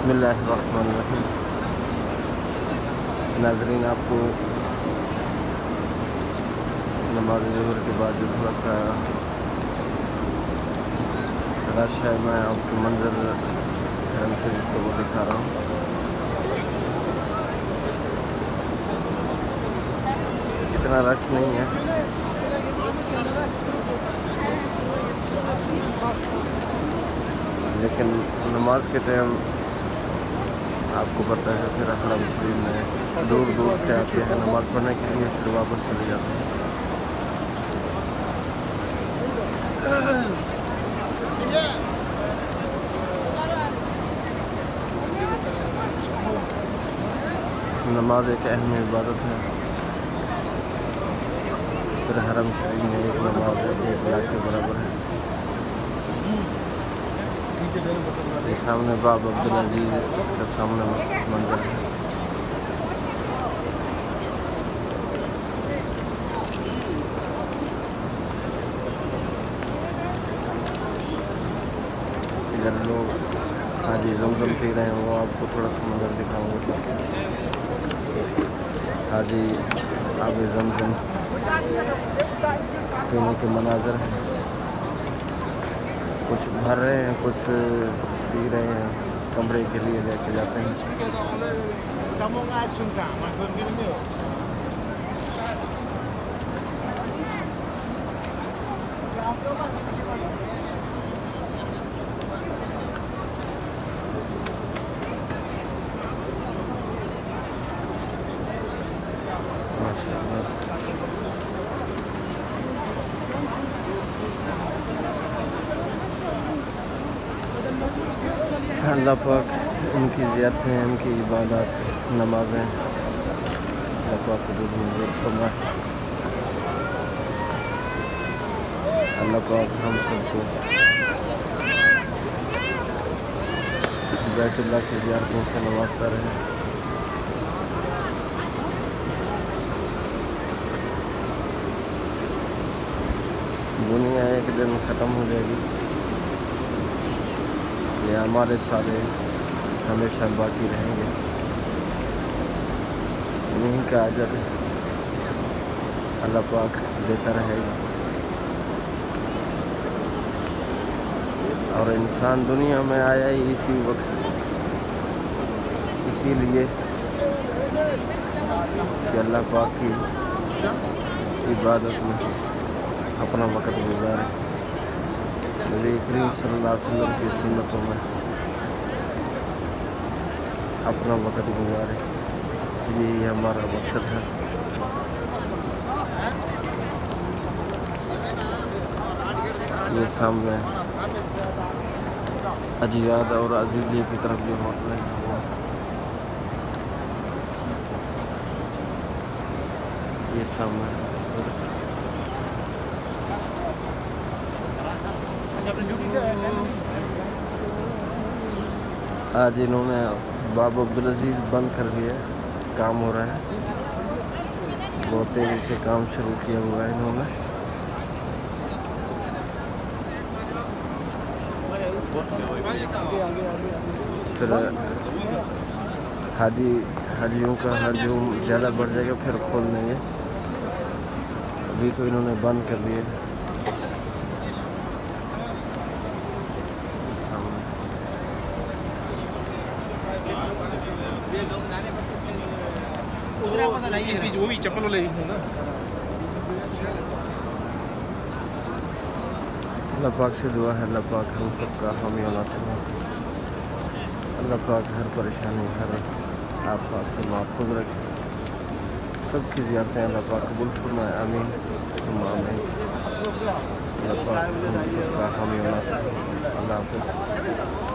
بسم اللہ الرحمن الرحیم۔ ناظرین، آپ کو نماز ظہر کے بعد جو تھوڑا سا رش ہے، میں آپ کو منظر سرم سے جس کو وہ دکھا رہا ہوں۔ اتنا رش نہیں ہے، لیکن نماز کے ٹائم آپ کو پتہ ہے پھر اہل مسلم میں دور دور سے آتے ہیں نماز پڑھنے کے لیے، پھر واپس چلے جاتے ہیں۔ نماز ایک اہم عبادت ہے، پھر حرم شریف میں ایک نماز ہے 1 لاکھ کے برابر ہے۔ یہ سامنے باب عبدالعزیز، اس کا سامنے منظر ہے۔ ادھر لوگ حاجی زمزم پی رہے ہیں، وہ آپ کو تھوڑا سا منظر دکھاؤں گا۔ حاجی آب زمزم پینے کے مناظر ہیں، کچھ بھر رہے ہیں، کچھ پی رہے ہیں، کمرے کے لیے لے کے جاتے ہیں۔ اللہ پاک ان کی زیارتیں، ان کی عبادات، نمازیں اللہ پاک کو منظور فرمائے۔ اللہ پاک ہم سب کو بیت اللہ کی زیارتوں سے نوازتا رہے۔ دنیا ایک دن ختم ہو جائے گی، یہ ہمارے سارے ہمیشہ باقی رہیں گے، انہیں کا اجر اللہ پاک دیتا رہے گا۔ اور انسان دنیا میں آیا ہی اسی وقت، اسی لیے کہ اللہ پاک کی عبادت میں اپنا وقت گزارے، نبی کریم صلی اللہ علیہ وسلم کی سنتوں میں اپنا وقت گزارے، یہی ہمارا مقصد ہے۔ یہ سامنے اجیاد اور عزیزیہ کی طرف جو ہوٹ رہے ہیں وہ یہ سامنے آج انہوں نے باب عبدالعزیز بند کر دیا، کام ہو رہا ہے، بہت تیزی سے کام شروع کیا ہوا ہے انہوں نے۔ پھر حاجیوں کا ہجوم زیادہ بڑھ جائے گا، پھر کھول دیں گے، ابھی تو انہوں نے بند کر دیے۔ وہ بھی چپل والے نا۔ اللہ پاک سے دعا ہے اللہ پاک ہم سب کا حامی و ناصر ہو، اللہ پاک ہر پریشانی، ہر آفات سے محفوظ رکھے، سب کی زیارتیں اللہ پاک قبول فرمائے، آمین ثم آمین۔ اللہ پاک ہم سب کا حامی و ناصر ہو۔ اللہ حافظ۔